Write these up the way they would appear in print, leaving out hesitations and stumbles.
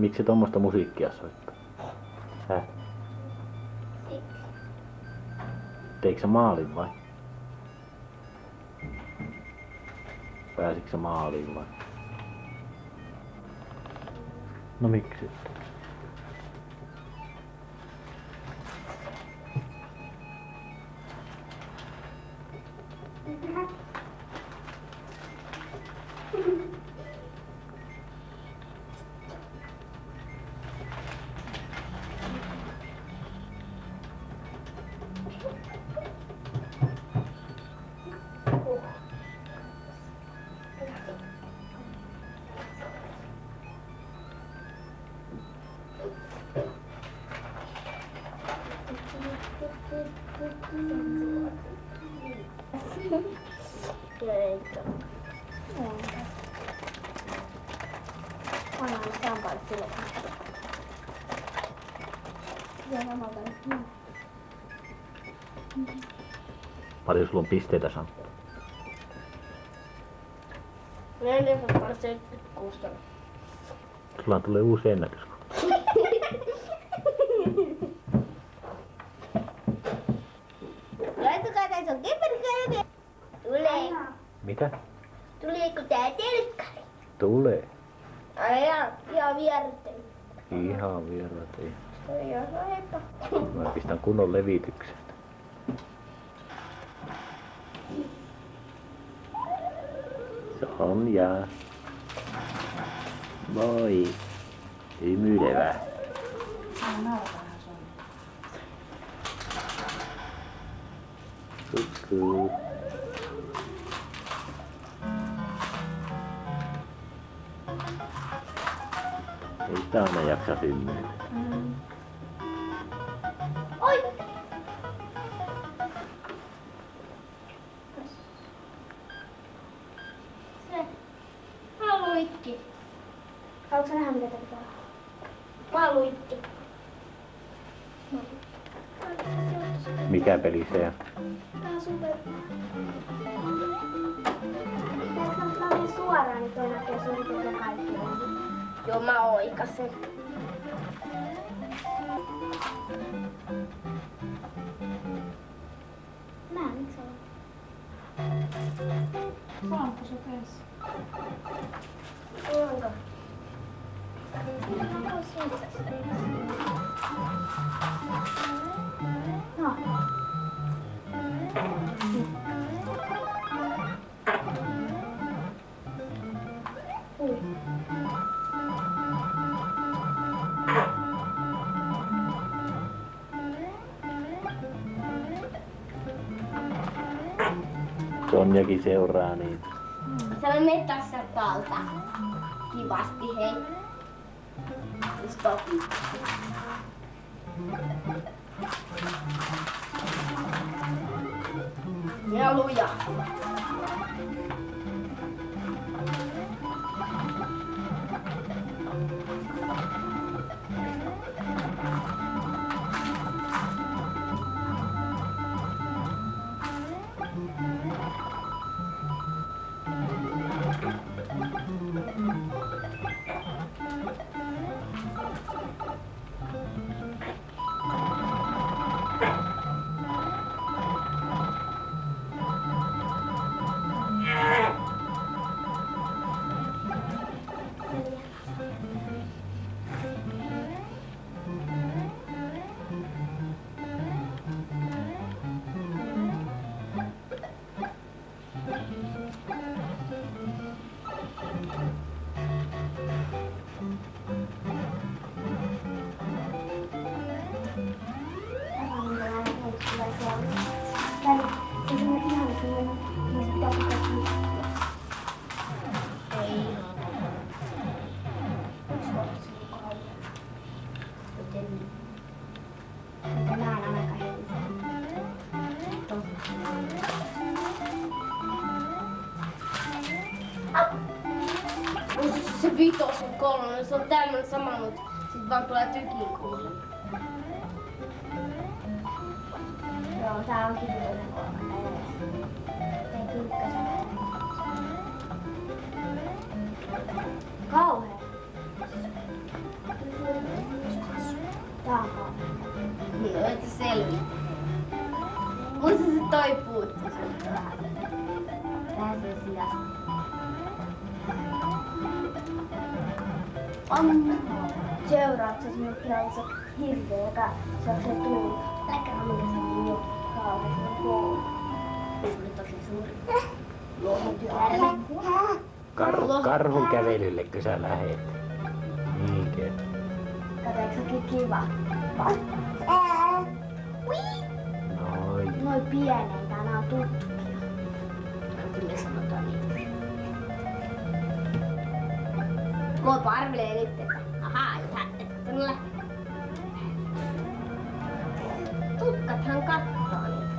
Miksi tommoista musiikkia soittaa? Häh? Siksi. Teikö sä maalin vai? Pääsitkö sä maaliin vai? No miksi sitten? Paljon sulla on pisteitä, Samppa? 476. Sulla tulee uusi ennätys. Laittakaa tässä on kemperkärke. Tulee. Mitä? Tuleeko tää telkkari? Tulee. Ai ihan vierettely. Ihan vierettely. Toi on heippa. Mä pistän kunnon levityksen. Sonja. Moi. Hymyilevä. Kukkuu. Ei sitä aina jaksa hymyillä. Oi! Se. Paluikki. Haluatko sä nähdä mitä tää pitää olla? Paluikki. Mikä peli se on? Tää on super. Pitäisikö mä mennä suoraan, niin toi näkee suunnitelma kaikki. Joo, mä oikasen. Nää, miksi se on? Onko se tässä? Onko? Siinä on suitsassa. No. Sonjakin seuraa niitä. Sä menet tässä talta. Kivasti, hei. Stop. Ja luja. Se vitos on kolmonen, se on tämmönen sama, mut sit vaan tulee tykin kuulla. Joo, tää onkin vitosen kolmonen. Tein ykkösen. Kauhea. Niin, et sä selviä. Musta se toi puuttu sulta vähän. Vähän se sijasta. Seuraavaksi esimerkiksi on se hirveä, joka se on se tullut. Äläkä mikä se on jo kauhean koulu. Se oli tosi suuri. Karhun kävelyllekö sä lähet? Niinkö? Kato, eikö se ole kiva? Noin. Noi pieneitä, nää on tuttuja. Kyllä sanotaan niitä. Mua parvelee nyt, että ahaa, ihan, että tulla. Tutkathan kattoo niitä.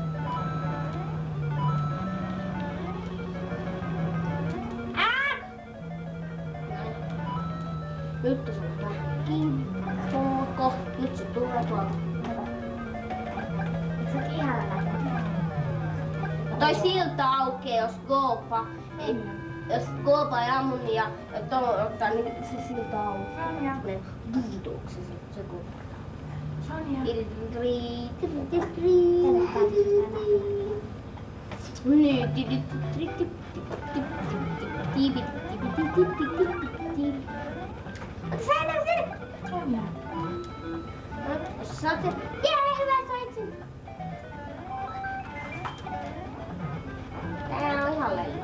Nyt se on kimpoko. Nyt se tulee tuolta. Eikö se ihana näköinen? Toi silta aukeaa, jos Goopa ei... Jos Goopa ei ammu niin ja tuolla ottaa, niin se silta aukeaa. Sonja. Viiduuksi se Goopa. Sonja. Sonja. Saat sen. Jee, hyvä sait sen. Tää on ihan lelli.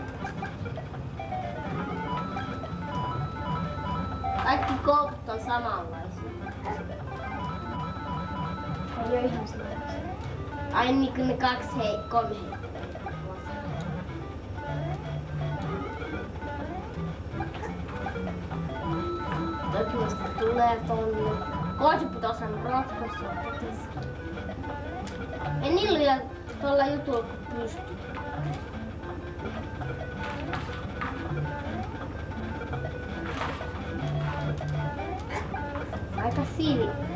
Kaikki koukut on samanlaisia. Ei oo ihan samanlaisia. Ai niin kuin ne kaksi kolme heittävät. Toki vasta tulee tonne. Koisi putosi aina rotkossa. Ei niillä vielä tuolla jutulla kun pystyy. Aika siivistä.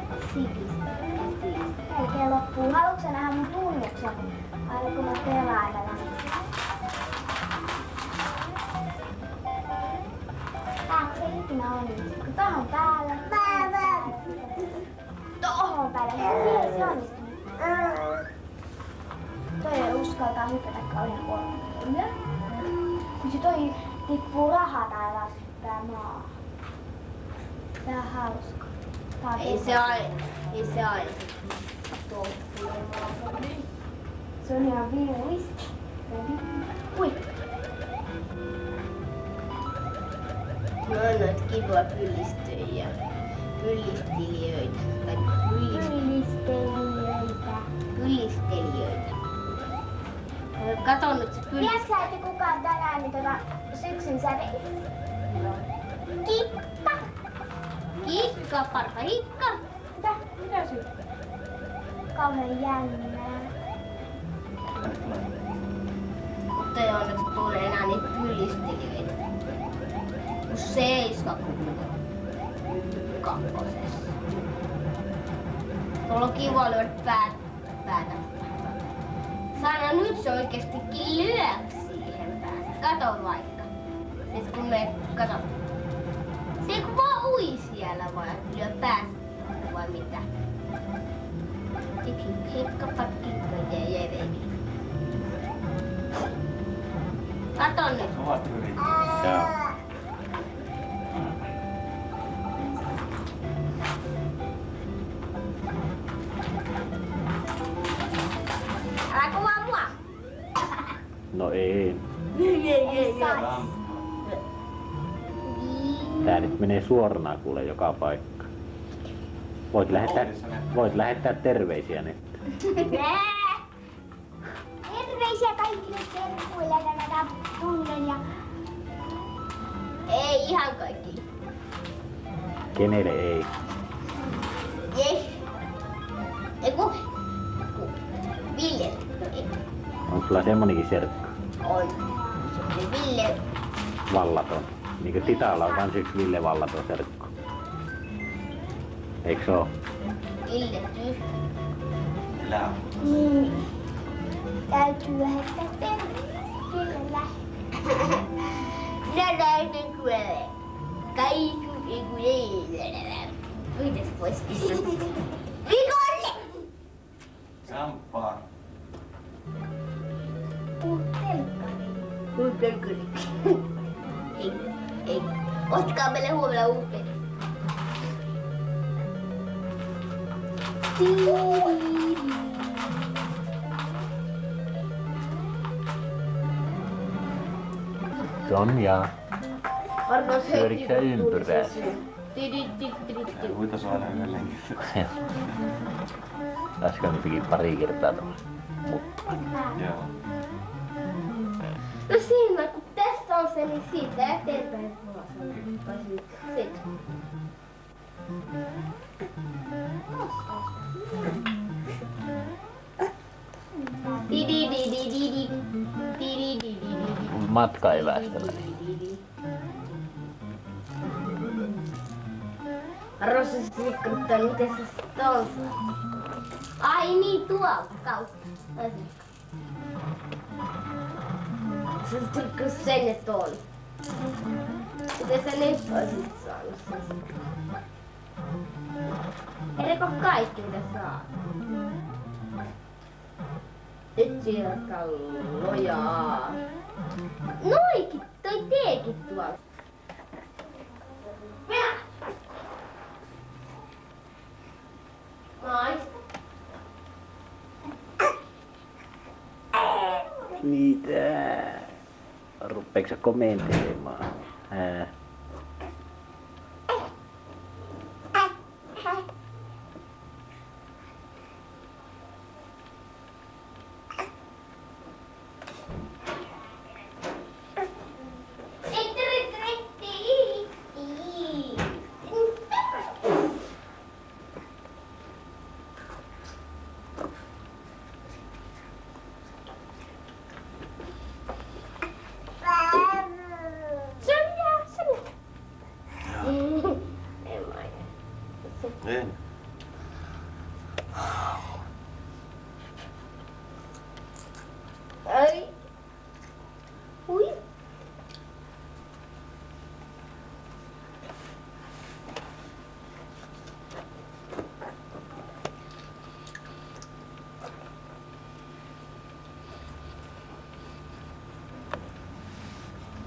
Melkein loppuu. Haluatko sä nähdä mun tunnuksen? Aina kun mä pelailen. Tääkö se ikinä onnistuu? Kun tohon päälle. Tohon päälle. Hei, se onnistuu. Toi ei uskaltaa hypätä kauhean korkealle. Kun se toi tippuu rahat alaspäin maahan. Tää on hauska. Ei se aina. Se on ihan viulisti. Ui. No on noita kivoja pyllistelijöitä. Pyllistelijöitä. Kato nyt se Mies lähetti kukaan tänään niin syksyn säveliksi. Kippa! Hikka, parta, hikka. Mitä sitten? Kauhean jännää. Mutta ei onneksi tule enää niitä pyllistelijöitä. Kun 7 kakkosessa. Tuolla on kiva lyödä päätä. Sana nyt se oikeestikin lyö siihen päätä. Kato vaikka. Siis kun me kato. Se kun vaan ui siellä vai lyö päästä vai mitä? Hikkapakki ja baby. Kato nyt. Kovasti yrittää. Joo. Älä kuvaa mua. No ei. Ei. Tää nyt menee suorana kuule joka paikka. Voit lähettää terveisiä nyt. Terveisiä kaikille terkuille, joita tunnen ja Ei ihan kaikki. Kenelle ei? Jes. Eiku. Ville. On sulla semmonenkin serkku? On. Se Ville. Vallaton. Niinkö Titalla on kans yks Ville Vallaton serkku? Eiks oo? Ville tyhjä. niin täytyy lähettää terveisiä. Kyllä lähtee. Minä lähden kuulee. Kaikki ei. Mitäs pois? Vikolle! Kamppaa. Uusi pelkkari. Ei, ei. Ostakaa meille huomenna uusi pelkkari. Sonja, Arvos pyöritkö sä ympyrää? Huita saa aina edelleenkin. Äsken piti pari kertaa tuolla. Joo. No siinä, kun tässä on se, niin siitä eteenpäin vaan sit. Matka evästävä. Rossi sikkruttaa, miten sä sit on? Ai niin, tuolta kautta. Sä tykkäs sen, että on. Miten sä nyt olisit saanut sen? Eikö kaikki mitä saa? Nyt siellä kalloja. Noikin, toi teekin tuolla. Naista. Mitä? Rupeeko sä komentelemaan? En. Ai. Ui.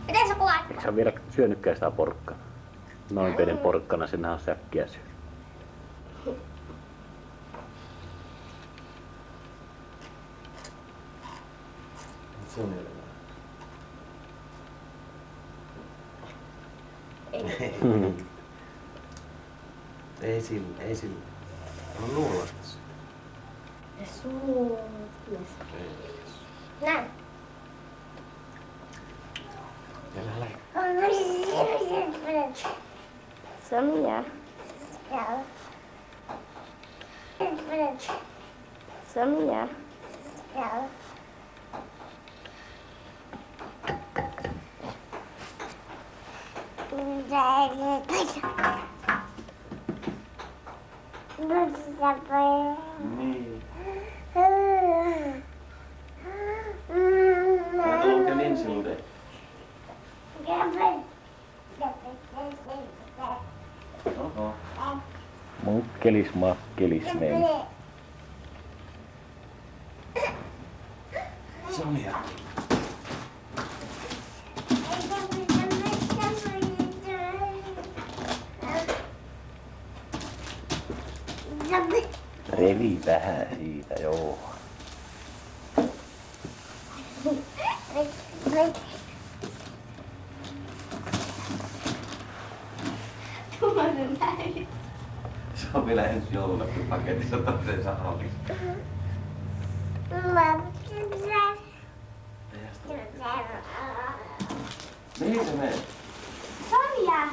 Miten sä kuvat? Eikö sä vielä syönytkään sitä porkkana? Noin pienen porkkana, senhän on säkkiä syö. Suunnilleen. Ei sillä, ei sillä. On luulasta se. Näin. Älä lähde. Samia. Samia. Niin. Mä tulen kelin silleen. Oho. Mukkelis, makkelis, meni. Sonja. Revi vähän siitä, joo. Tuommoinen näin. Se on vielä ensi jouluna, kun paketissa toiseen sanomissa. Mihin sä menet? Sonja!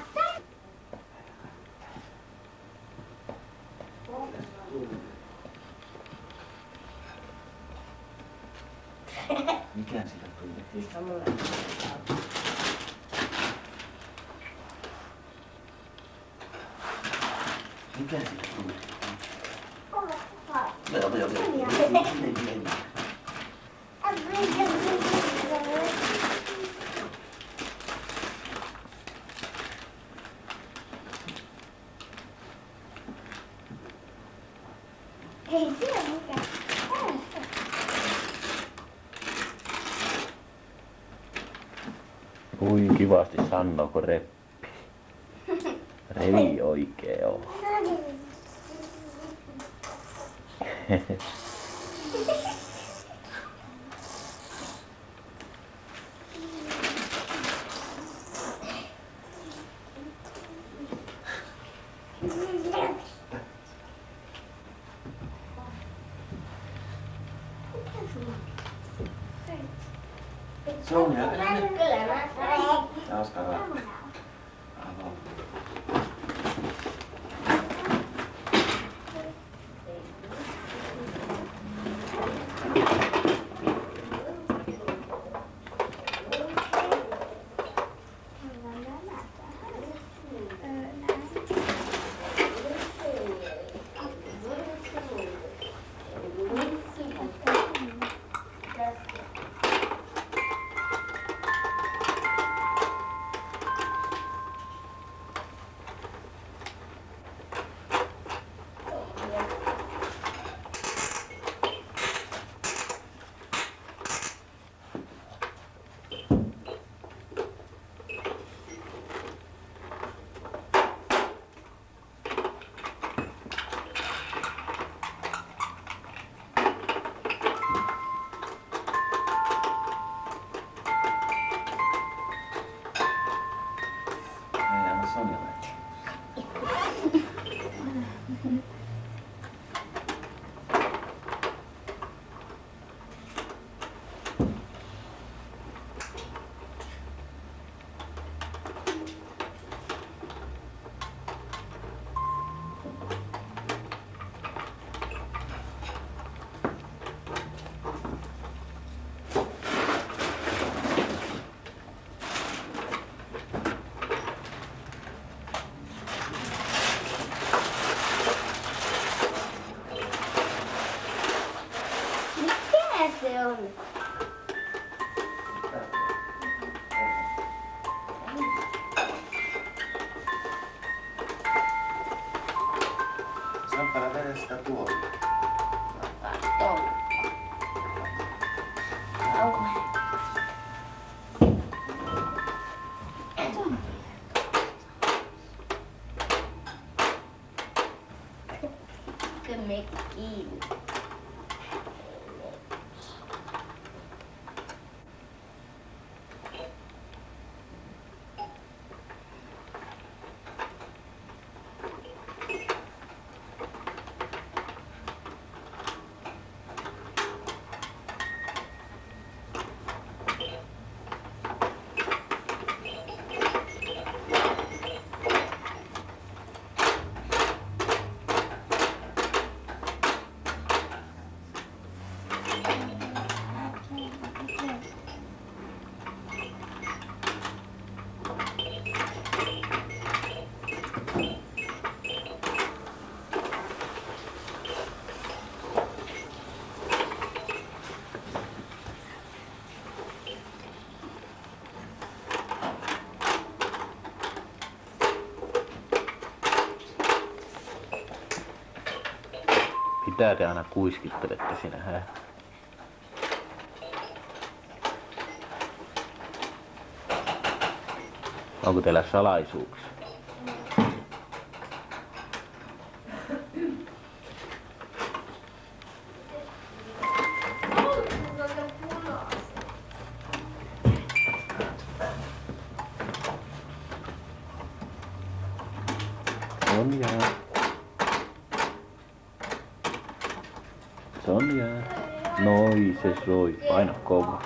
Mikä sillä tuli? Mikä sillä tuli? Ei siellä mitään. Ui kivasti sanoo, kun reppi. Revi oikee on. Sonja, älä nyt. Kyllä mä sain. Jaskara. Ei anna Sonjalle. Mikä se on? Sampara, vedä sitä tuolla. Tuolla. Kauhe. Kyllä me kiinni. Mitä te aina kuiskittelette siinä, hä? Onko teillä salaisuuksia? Sonja. Sonja. Noi se soi. Paina kova.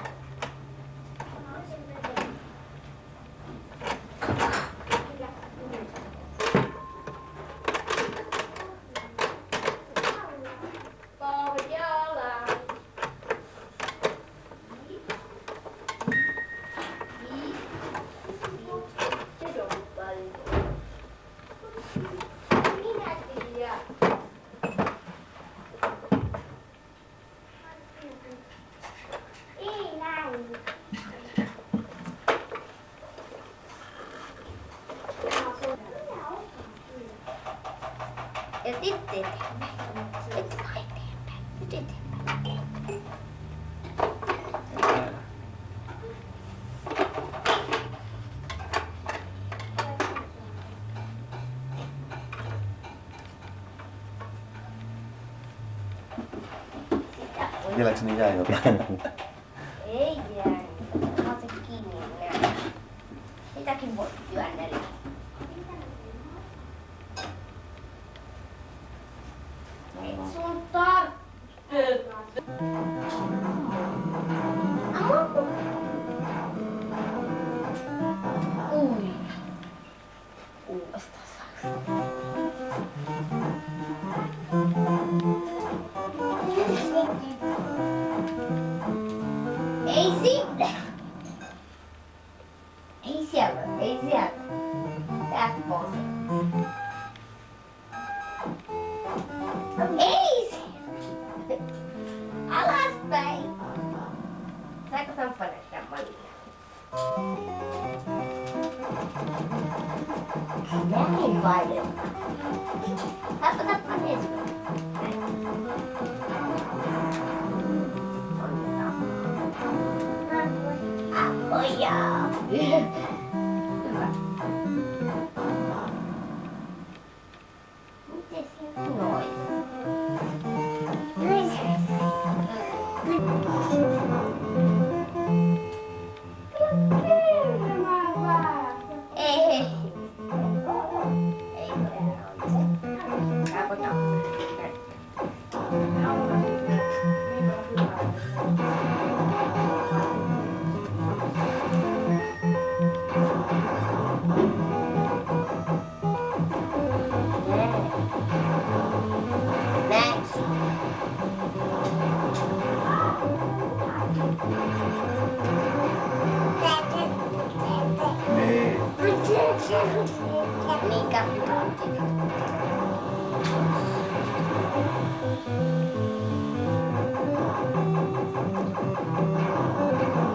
Ja sitten eteenpäin. Nyt vaan eteenpäin. Nyt eteenpäin. Vieläkö ne jäi jotain? Ei jää. Saa se kiinni näin. Sitäkin voi työnnellä. Ei sun tarvitse. Ui. Uudestaan saa. Ei sinne. Ei siellä, ei siellä. Tästä pois. Ei siellä. Alaspäin. Saiko samppanat tämän mallia? Näin paljon. Tappa ensin. Appoja. Hyvä. Miten se noin? Ei. Ei Mikä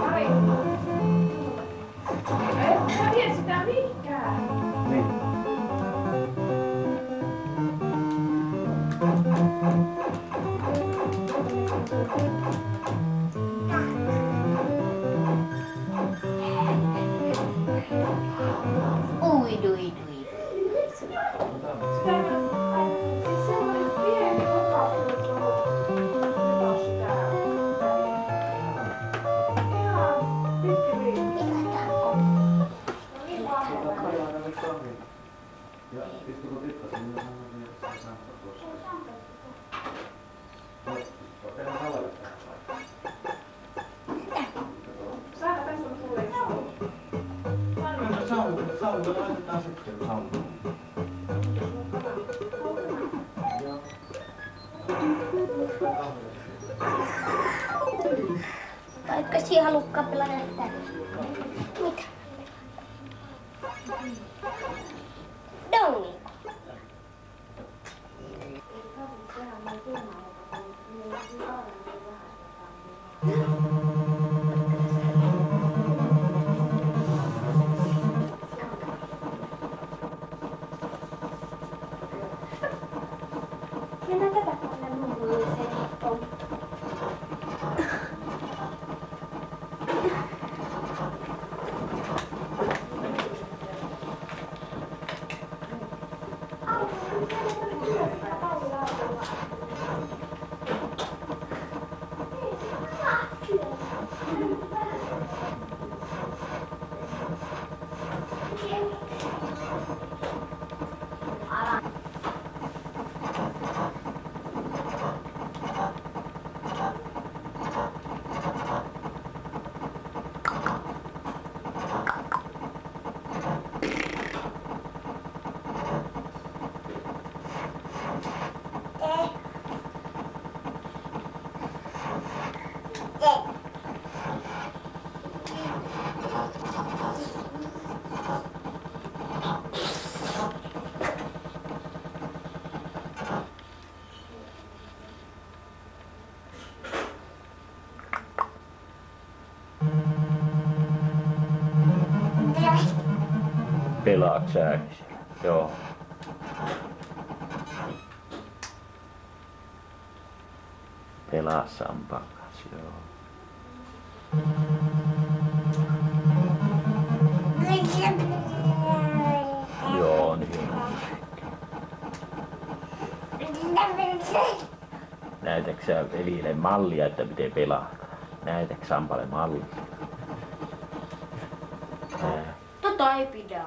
Ari. Sä tiedät sitä mihinkään. Niin. Ui, dui. Sitä siis semmoinen pieni otaus, joka on sitä. Ihan pikkuviin. Mikä tää on? Niin vahva. Ja istuuko tyttö sinne? Sampo tuossa. Tehdään salalle tähän. Saada tässä on sulle yksi. Saunta laitetaan sitten saunaan. Vaikka siihen halukkaan pelata näyttää. Mitä? Dongi. Mennään tätä puolelle mun on. Pelaat sääkin siellä? Joo. Pelaa Sampan kanssa, joo. Joo, niin. Näytätkö sä velille mallia, että miten pelata? Näytätkö Sampalle mallia? Tota ei pidä.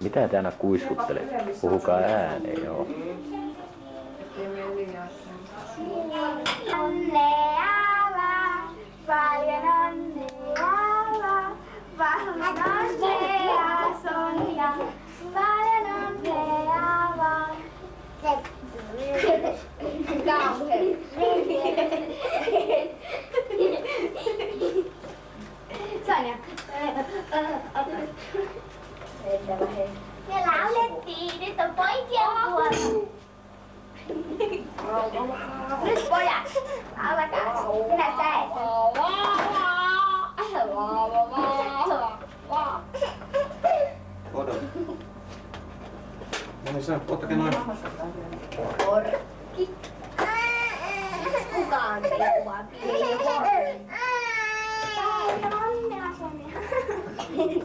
Mitä te aina kuiskuttelet? Puhukaa ääneen, joo. Onnea vaan, paljon onnea vaan, onnea Sonja, paljon onnea vaan. Kauhean. Sonja. Me laulettiin, nyt on poikien vuoro. Nyt pojat, laulakaa. Minä säen. Odota. No niin, ottakaa noin. Porkki. Kukaan ei kuvaa pieni. Onnea Sonja.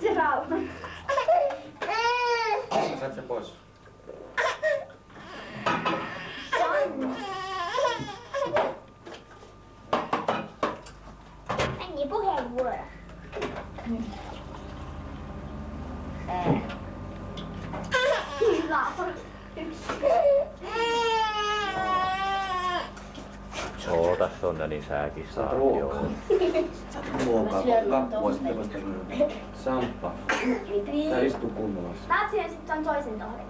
Se rauha. Saat se pois. Meni puheenvuoro. Joo, tässä on niin säkin saa. Joo. Saat ruokaa, kakkua sitten vasta myöhemmin. Samppa. Tää istuu kunnolla. Taat siihen sitten toisen tohden.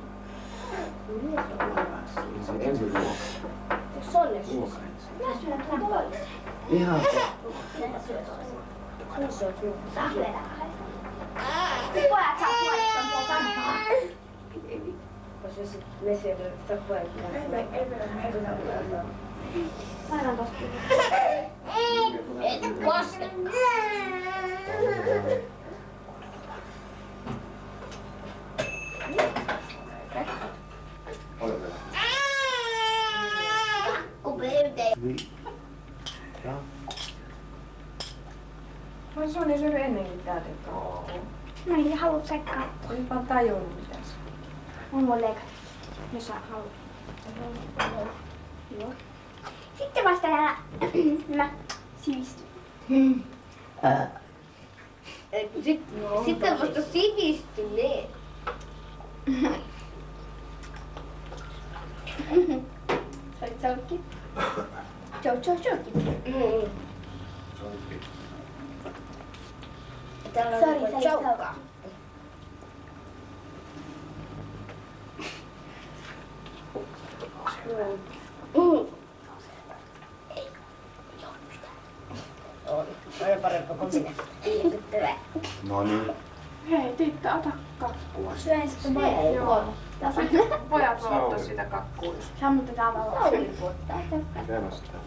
Ensin ruoka. Ruoka ensin. Minä syön tämän toisen. Ihan Saa syödä. Pojat saa puolesta tuo sampaa. Painan tosta. Et koske. Kupeute. Mä Sonja syönyt ennenkin täytettä. No niin, haluat sekkaa. Ei vaan tajunnut mitä se. Mun voi leikata, jos sä haluat. Joo. Sitten vasta mä sivistyn. Sitten vasta sivistyneet. Sait salkki? Choukki. Sori, choukkaa. Aina parempi kuin minä. Ihmettävä. No niin. Hei, Titta, ota kakkua. Syön sitten Joo. Tässä Pojat voi ottaa sitä kakkua. sammutetaan valoa. Mikä vastaa?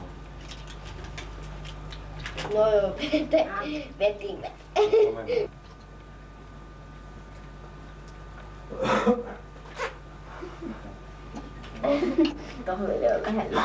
No joo, vetimme. Tuohon oli jo kahdella.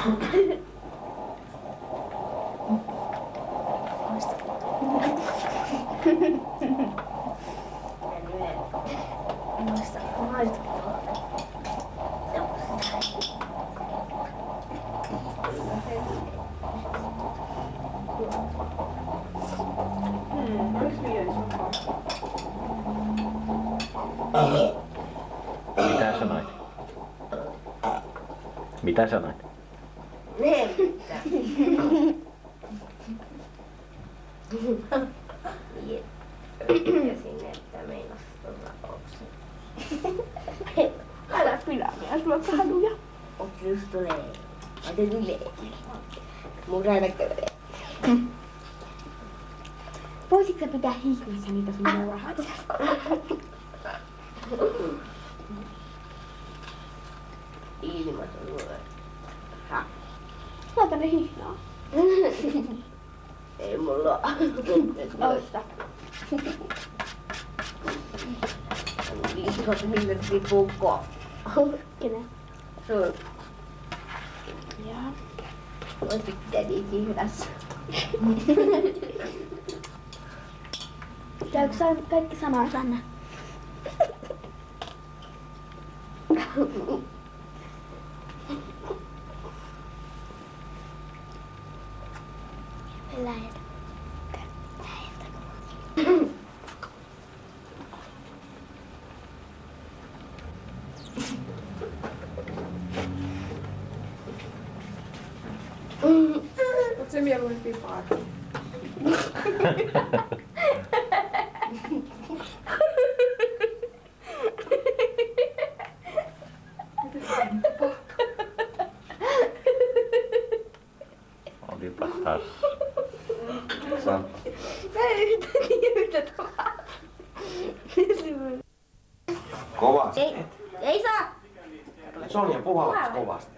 Olis vielä sun kakku? Mitä sanoit? Mitä sanoit? Ja sinne, että meinas tulla oksen. Älä pilaa, minä sulla on haluja. Oksen just tulee. Ote tulee. Murana kävelee. Voisitko sä pitää hiihmissä niitä sun muurahaisia? Ilmaton luo. Laita ne hihnaa. Ei mulla Osta. Viikot miljardia puukkoa. Kenen? Sun. Jaa. Oisit tädi kihdassa. Käykö sä kaikki samaan Sanna? Läheltä. Oot se mieluummin pipaa? Olipa taas. Samppa. Kovasti. Ei saa. Sonja, puhallat kovasti.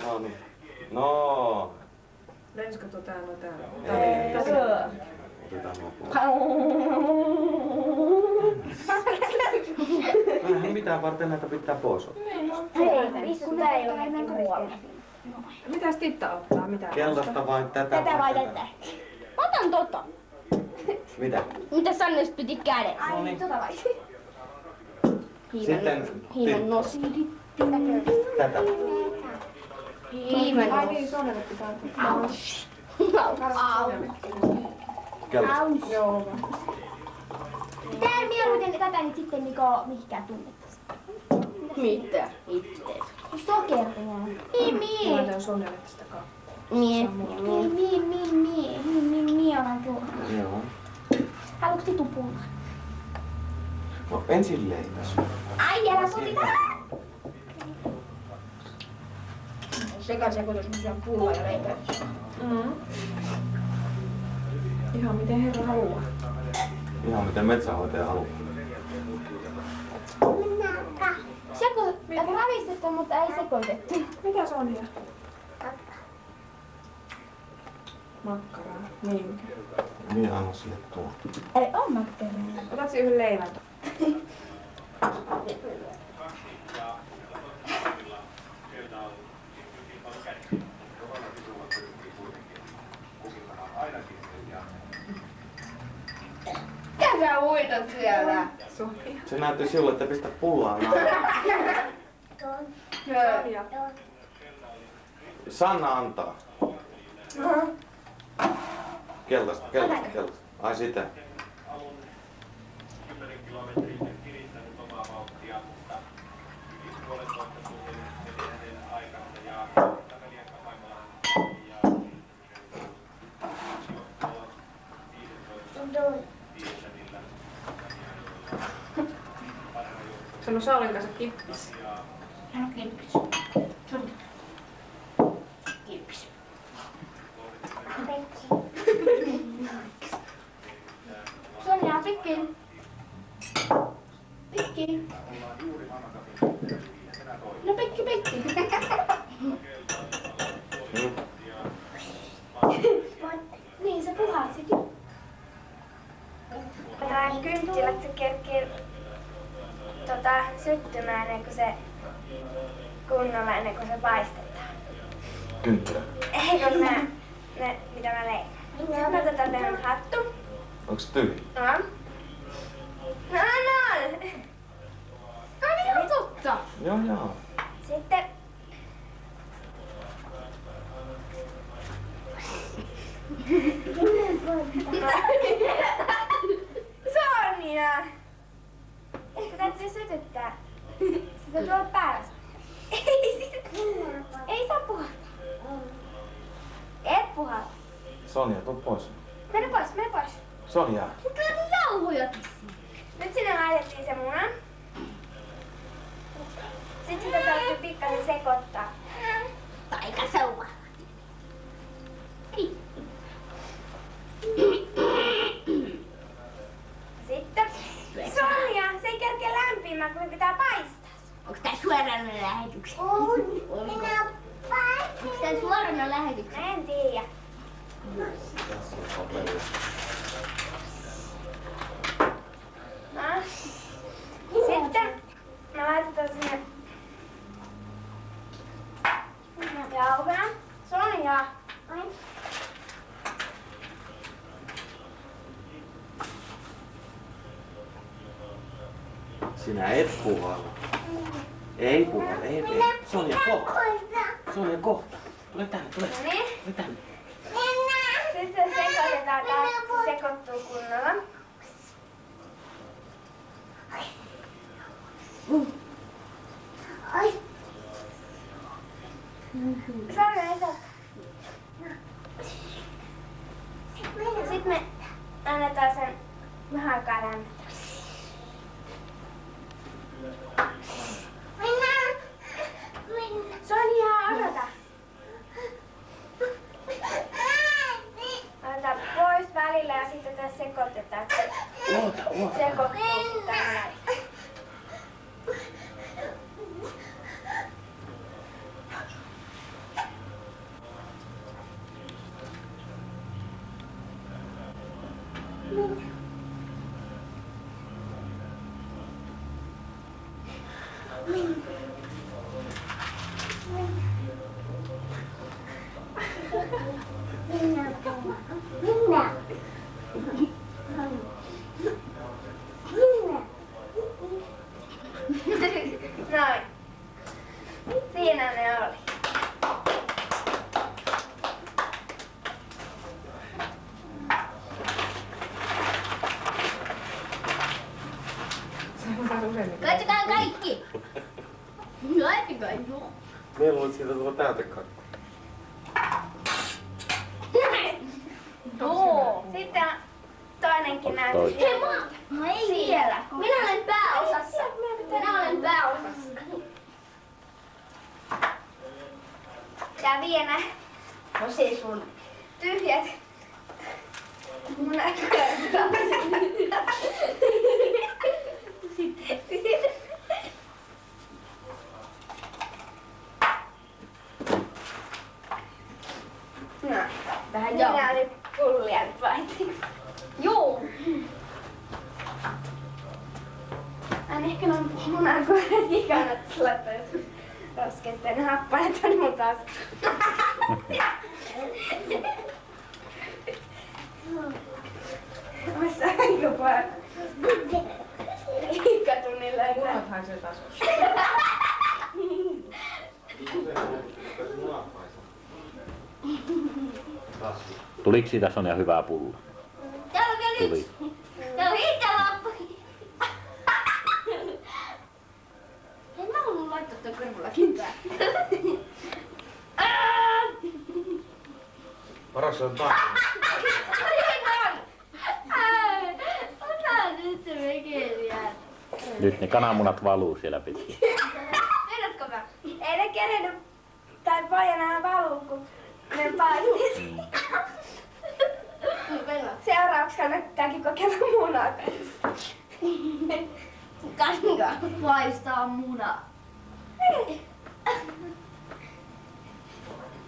No niin. No. Lenskö täällä täällä? Otetaan nuo pois. Eihän mitään varten näitä pitää pois ottaa. Mitäs Titta ottaa? Mitä? Keltaista vai tätä? Tätä vai tätä? Otan tota. Mitä? Mitä Sannes piti kädessä? No niin. Tota vai? Sitten Hiimen nosti. tätä. Hiimen Ai nosti. niin, Sonjalle pitää ottaa. Keltaista. Joo. Tää mieluiten tätä nyt sitten niinku mihinkään tunnettais. Mitä? Ittees. Sokeria. Mä laitan Sonjalle tästä kakkua. Mie olen tuolla. Joo. Haluatko Titu pullaa? No ensin leipäs. Ai älä sotita! Sekasekoitus, missä on pulla ja leipä. Ihan miten herra haluaa. Ihan miten metsänhoitaja haluaa. Ravistettu, mutta ei sekoitettu. Mitä Sonja? Makkaraa. Minkä? Minä annan sille tuon. Ei oo makkaraa. Otatko yhden leivän? Mitä sä uitat siellä? Sonja. Se näytti sinulle, että pistä pullaa naamaan. Sonja. Sanna antaa. Keltaista. Ai sitä. Sano Saulin kanssa kippis. Sonja, pikki. Pikki. No pikki. Niin, sä puhalsit jo. Otetaan kynttilät, se kerkee syttymään ennen kuin se kunnolla ennen kuin se paistetaan. Kynttilä. Ei kun ne mitä mä leikkaan. Sitten me otetaan tähän hattu. Onko se tyhjä? No. No. Ai on totta. Joo. Sitten Sonja! Ehkä täytyy sytyttää. Sitä tuolla päällä. Ei saa puhata. Et puhata. Sonja, tuu pois. Mene pois. Sonja. Mutta on jauhoja. Nyt sinne laitettiin se muna. Sitten sitä täytyy pikkasen sekoittaa. Taikasauva. Sitten Sonja, se ei kerkeä lämpimään, kun me pitää paistaa. Onks tää suorana lähetyksessä? Onko tää suorana lähetyksessä? Mä en tiedä. No. Sitten me laitetaan sinne jauhoja. Sonja. Sinä et puhalla. Ei puhu, ei. Sonja, kohta. Sonja, kohta. Tule tänne, tule. No niin. Tule tänne. Sitten sekoitetaan taas, se sekoittuu kunnolla. Sonja ei saa. Sitten me annetaan sen vähän aikaa lämmetä. Sonja, odota. Annetaan pois välillä ja sitten tässä sekoitetaan. Oota. Sekoittuu sitä näin. Noin. Siinä ne oli. Katsokaa kaikki! Laittakaa joo. Meillä luulet siitä tulla täytekakku. Joo. Sitten toinenkin näytös. Hei mä ei vielä. Minä olen pääosassa. Minä olen pääosassa. Tää vienä No se sun. tyhjät. Mun No, Vähän joo. minä olin pullia nyt vaihtiin. Joo. Aina ehkä on munankuoret ikanat laittaa rosketteen happaneet on mun taas. Oissa aika paljon. Liikatunnilla ei näy. Munat haisee taas. Tuliko siitä Sonja hyvää pullaa? Täällä on vielä Tuli. yksi. Täällä on hintalappu. Hei mä haluan laittaa toi korvallakin päälle. Paras on taas. Ota nyt se vekeliä. Nyt ne kananmunat valuu siellä pitkin. Vedätkö mä? Ei ne kerennyt tai paljon enää valuu, kun ne paistit. Seuraavaksi kannattaakin kokeilla munaa kanssa. Kanka paistaa muna.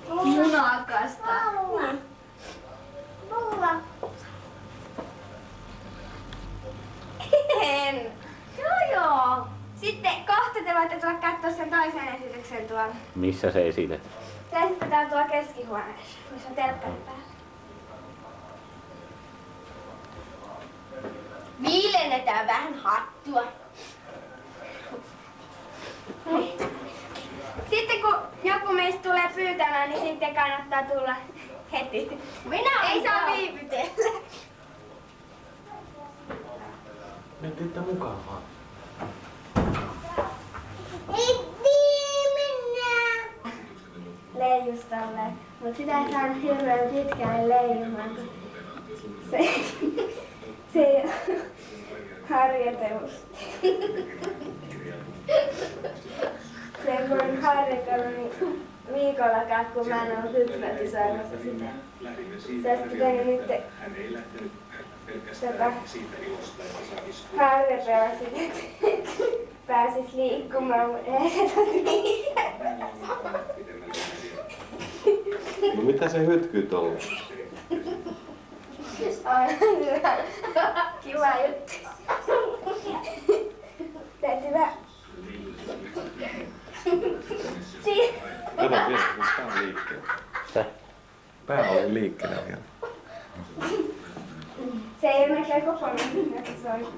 Munakasta. En. Joo. Sitten kohta te voitte tulla katsoa sen toisen esityksen tuolla. Missä se esitet? Se esitetään tuolla keskihuoneessa, missä on telkkari päällä. Viilennetään vähän hattua. Sitten kun joku meistä tulee pyytämään, niin sitten kannattaa tulla heti. Minä Ei saa joo. viivytellä. Menette mukaan vaan. Leijustalle. Mut sitä ei saa hirveän pitkään leijumaan, kun se ei ole harjoitellut. Se ei voinut harjoitella niin viikollakaan, kun mä en ollut hypnotisoimassa sitä. Se olisi pitänyt nyt harjoitella sitä, että pääsis liikkumaan, mutta ei se tosi. No mitä se hytkyy tuolla? On hyvä. Kiva juttu. Täytyy vähän. Kato vielä, kun pää on liikkeellä. Tää? Pää oli liikkeellä vielä. Se ei ole näkään kokonaan hypnotisoitu.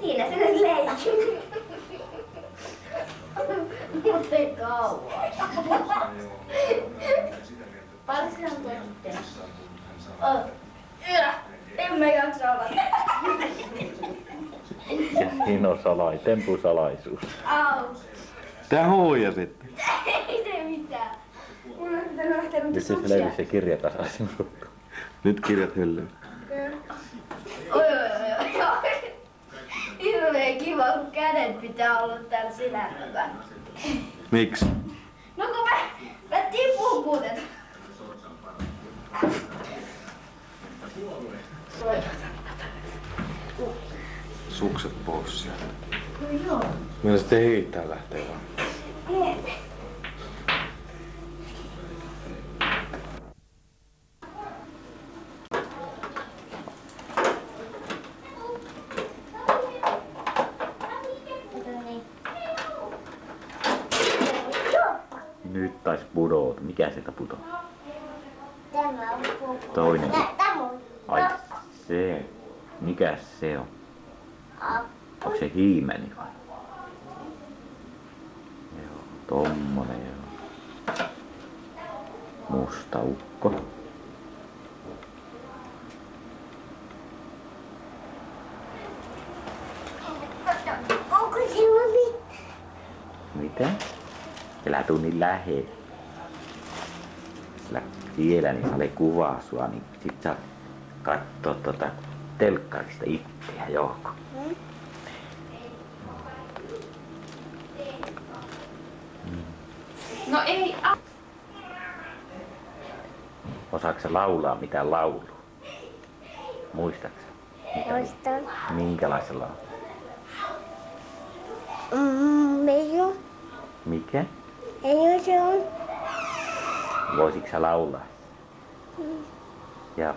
Siinä se nyt leikki. Mutta ei kauan. Paljon sinä on tuotte? En mä jaksa olla. Ja siinä on tempusalaisuus. Au. Tää huijasitte. Ei se mitään. Mun on pitänyt lähteä Nyt se levisi se kirja tasaisin. Nyt kirjat hyllyyn. Oi. Hirveen kiva, kun kädet pitää olla täällä sinällä. Miksi? No kun mä tipun kuulet. Sukset pois sieltä. No joo. Meillä sitten heittää lähtee vaan. Nyt taisi pudota. Mikä sieltä putoaa? Tämä on koko. Toinen. Tämä on. Ai se. Mikä se on? Onko se hiimeni vai? Joo, tommonen joo. Musta ukko. Onko sinulla mitään? Mitä? Elä tuu niin lähellä. Sillä siellä niin sale kuvaa sua, niin sit sä kattoo telkkarista itseä Jouko. No ei. Osaatko sä laulaa mitään laulua? Muistatko sä? Muistan. Minkälaisella on? Meillä. Mikä? Ei se on. Voisitko sä laulaa? Ja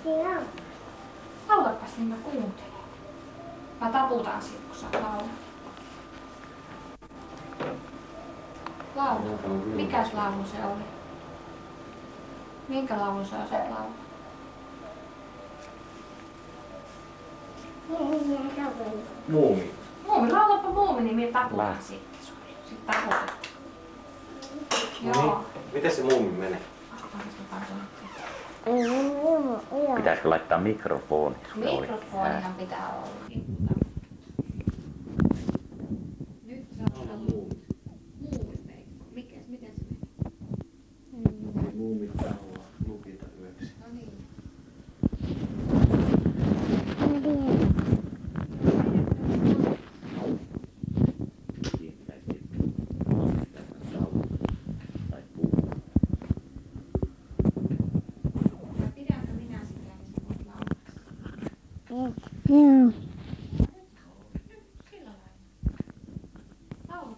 Siinä on. Laulapas niin mä kuuntelen. Mä taputan sit kun sä laulat. Laulu. Mikäs laulu se oli? Minkä laulun sä osaat laulaa? Muumi. Muumi, laulapa muumi, niin minä taputan Lää. sitten sulle. Sitten taputan. No Joo. niin. Miten se muumi menee? pitäisikö laittaa mikrofoni? Mikrofonihan pitää olla. Nyt sä oot muumista. Miten se menee? Muumit olla lukita yöksi. No niin. Pidänkö minä sitä, niin sä voit laulaa? Joo. Sillä lailla. Laula.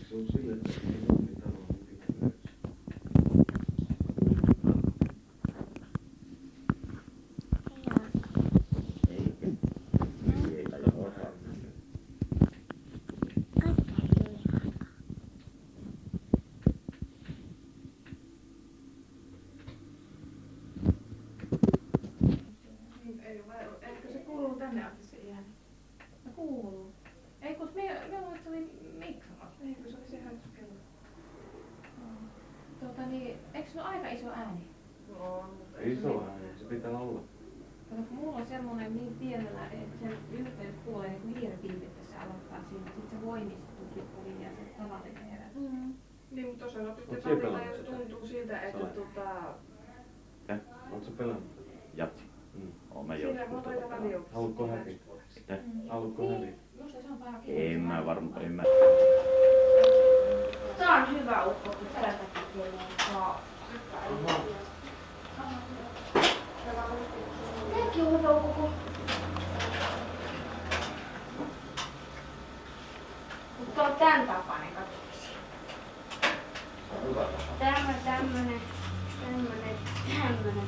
Se on sille, että muumit olla lukita yöksi. Eikö se kuuluu tänne asti se ääni? No kuuluu. Ei kun me luulen, että se oli mikrofoni. Eikö se oli se hälytyskello? Niin, eikö se ole aika iso ääni? Iso ääni, se pitää olla. Kato, kun mulla on semmonen niin pienellä, että sen yhteyspuolen, niin kun hiiripiipit se aloittaa siinä, sit se voimistuu pikkuhiljaa se tavallinen herä. Niin, mutta osalla Oot pystyy siellä tarvita, pelannut jos sitä? tuntuu siltä, että Ja? Ootko sä pelannut? Jatsi. Oon mä siinä voi joskus laittaa väliin. Haluatko häviä? Haluatko häviä? Musta se on vähän En mä varmaan, en mä. Tää on hyvä ukko, kun täältäkin tulee saa. Tämäkin on hyvä ukko. Mutta on tän tapainen, katsotaan. Hyvä. Tämmönen. Tämmönen.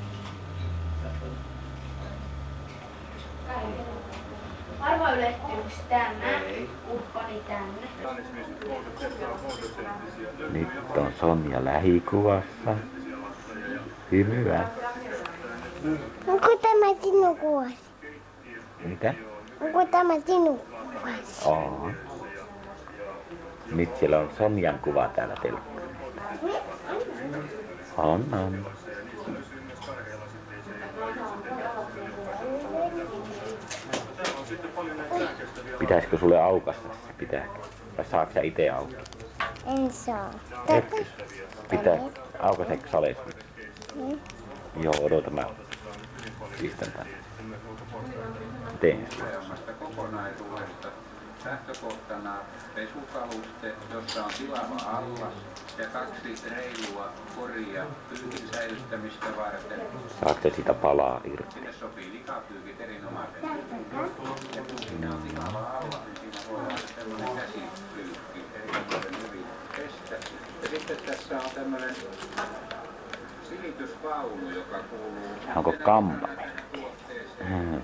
Arvaa ylettyykö tämä kumppani tänne? Nyt on Sonja lähikuvassa. Hymyä. Onko tämä sinun kuvasi? Mitä? Onko tämä sinun kuvasi? On. Nyt siellä on Sonjan kuva täällä telkkarissa. On. Pitäisikö sulle aukasta se? Pitääkö? Vai saako sä ite auki? En saa. Pitää. Aukaseeko sales? Joo, odota mä. Pistän tänne. Teen. Kokonaisuudesta lähtökohtana pesukaluste, jossa on tilava allas ja 2 reilua koria pyykin säilyttämistä varten. Saako se sitä palaa irti? Sinne sopii likapyykit erinomaisen hyvin. Ja kun siinä on tilava allas, niin siinä voi olla sellainen käsipyykki erinomaisen hyvin pestä. Ja sitten tässä on tämmöinen silitysvaunu, joka kuuluu Onko kampane? tuotteeseen.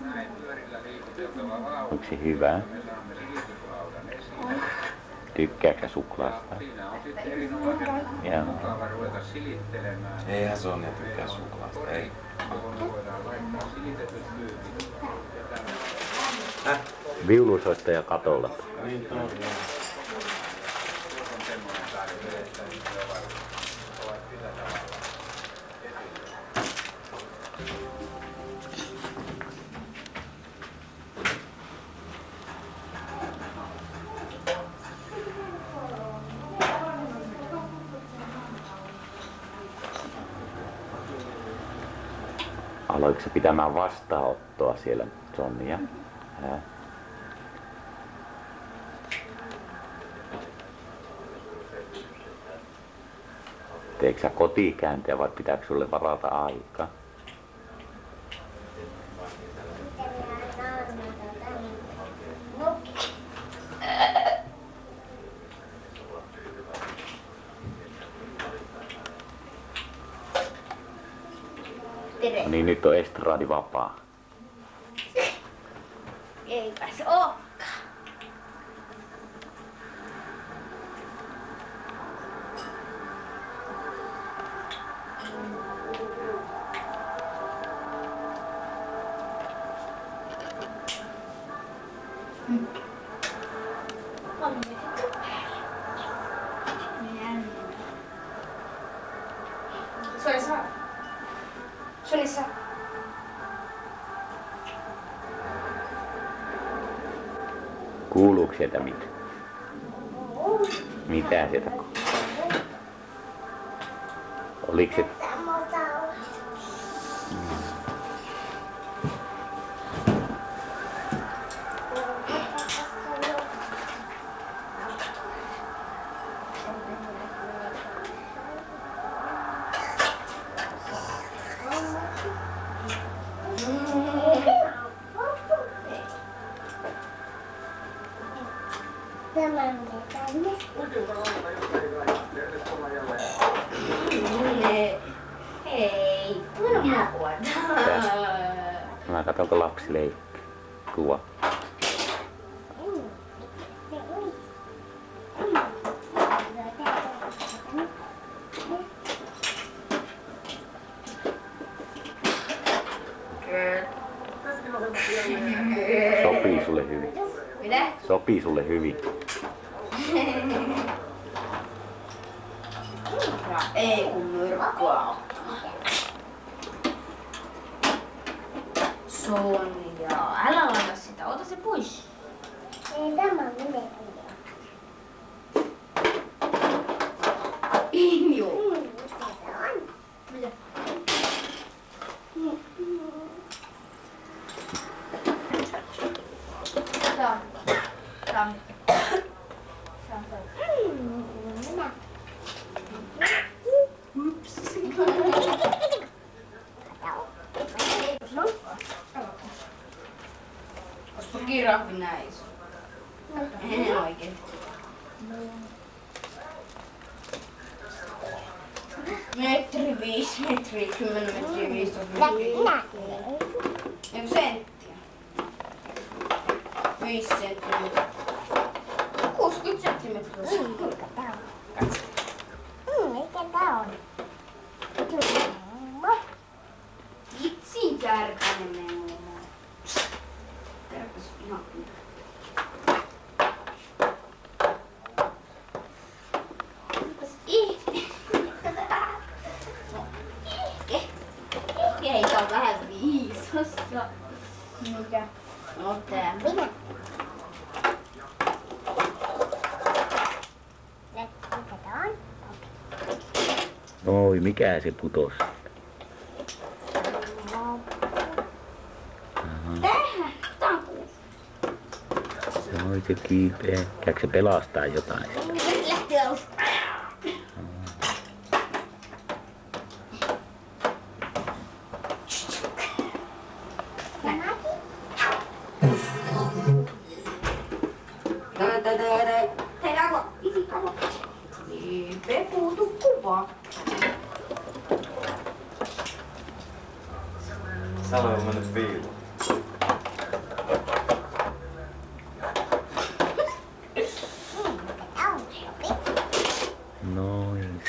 Näin pyörillä liikuteltava vaunu. Onko se hyvä? Me saamme silityslaudan esiin. Tykkääkö suklaasta? Siinä on sitten erinomaisen Joo. mukava ruveta silittelemään. Eihän Sonja tykkää suklaasta, ei. Johon voidaan laittaa silitetyt pyykit. Ja tämä Viulusoittaja katolla. Niin on. on semmoinen tarve, että ne ovat sillä tavalla Aloitko sä pitämään vastaanottoa siellä, Sonja? Teekö sä kotikäyntiä vai pitääkö sulle varata aikaa? Tere. No niin, nyt on estradi vapaa. Eipäs ookaan. Sonissa. Kuuluuko sieltä mitä? Mitä sieltä kuuluu? Oliko se... Hei, kuinka mua Mä katsonko lapsi leikki. Kuva. Sopii sulle hyvin. Mitä? Sopii sulle hyvin. Ei kun myrkkyä. Sonja, älä laita sitä, ota se pois. Ei tämä on menee. Joo. Mitä? Kirahvi näin iso. En oikein. Metri 5 metriä, 10 metriä 15 Minä. Eiku senttiä. 5 senttiä. 60 senttimetriä. Kuinka tää on? Mikä tää on? Vitsi kärpänen menee. Kärpäs ihan kyllä. Ei, tää on vähän viisasta. Mikä? No tää. Minä. Mikä tää on? Oi, mikä se putos? Tähän. Tää on kuusi. Oi, se kiipeä. Käykö se pelastaa jotain? Nyt lähti alusta. Hei, Rauha. Isi, Rauha. Liipe, puutu kuvaa. Salo on mennyt piiloon. Noin.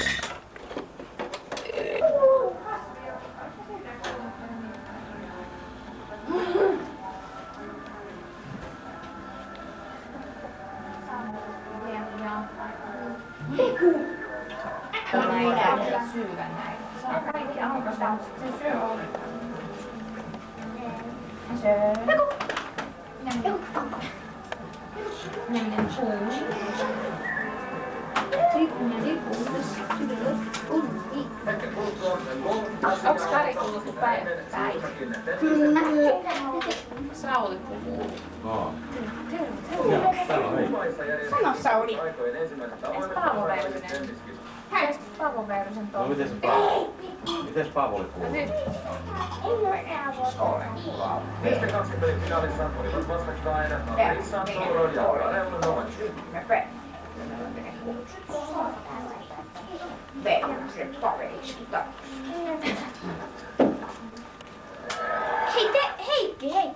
Näin syödä näin. Se on kaikki aukasta, mutta se syö ollenkaan. Syö. Nem puu. Onks Kari kuullut päivä? Sauli puhuu. Sano Sauli. Ees Paavo Väyrynen? Ees Paavo Väyrysen No tuolla? mites Paavolle kuuluu? Nyt. Miesten kaksi pelifinaalissa olivat vastakkain Rissa Toro ja Karel Novaci. Hei.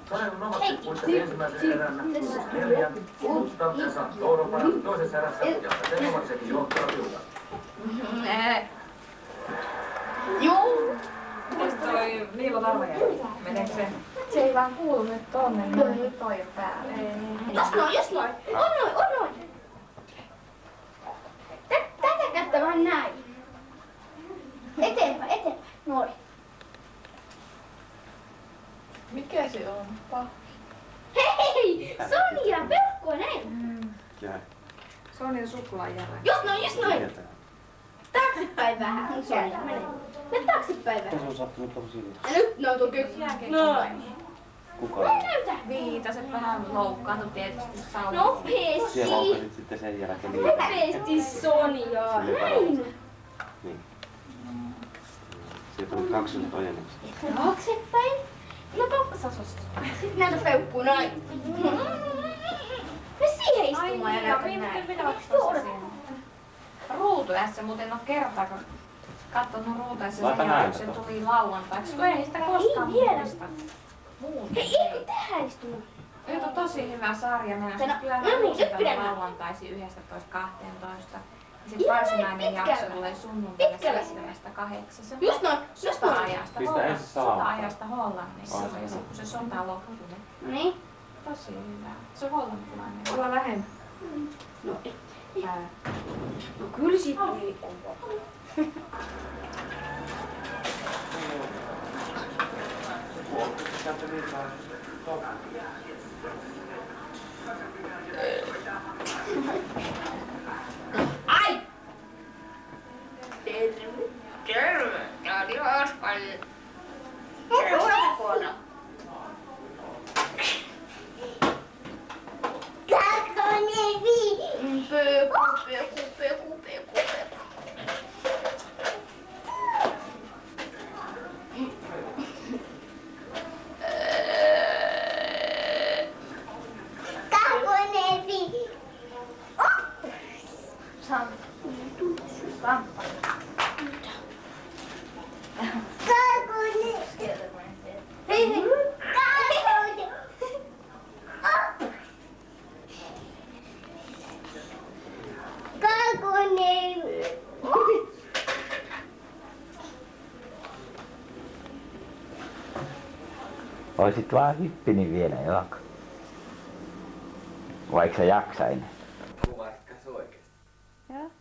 Karel Novaci voitti ensimmäisen erän 4, mutta Rissa Toro parasi toisessa erässä ja täten Novaci johtaa liuta. Juu. Mites toi Niilo Tarvajärvi? Meneekö se? Se ei vaan kuulu nyt tonne, niin nyt toi jo päälle. Jos noin. On noin. Tätä kättä vähän näin. Eteenpäin. Noin. Mikä se on? Hei! Sonja, peukkua näin. Jäi. Se on niitä suklaajärä. Jos noin. Tietää. Taaksepäin vähän. Sonja, mene. Mene taaksepäin vähän. Mitä se on sattunut tuohon silmään? Ja nyt noin tuo kyykky. Noin. Kuka? Näytä. Viitaset vähän loukkaantui tietysti Sauli. Nopeesti. Siellä laukasit sitten sen jälkeen. Nopeesti Sonja. Näin. Niin. Siitä tuli 2 ojennuksia. Taaksepäin. No pappasasosta. Sitten näytä peukkuu noin. Me siihen istumaan ja näytä näin. Ruutuessa muuten ole kertaakaan katsonut ruutuessa Laita sen jälkeen, näytä kun se tuohon. tuli lauantaiksi, kun ei sitä koskaan Ei vielä. muista. Muuten Hei, eikö ei. tähän istumaan? Nyt on tosi hyvä sarja. Meillä No, on kyllä no niin, nyt uusita pidetään. lauantaisi 11.12. Ja sitten Ihan varsinainen pitkällä. jakso tulee sunnuntaina Pitkällä. 7.8. Se on Just noin. sota-ajasta, Pistä ensin salaa. sota-ajasta Hollannissa. Ai. Ja sitten kun se sota loppui, No niin. tosi hyvä. Se on hollantilainen. Olla lähempää. No, No kyllä sit tuli. ai! Terve. Tää oli hauskainen. Ulkona. Peku. kun ei... Oisit vaan hyppinyt vielä jalka. Vaikka sä jaksa enää? Kuvaisitko se oikeesti? Joo.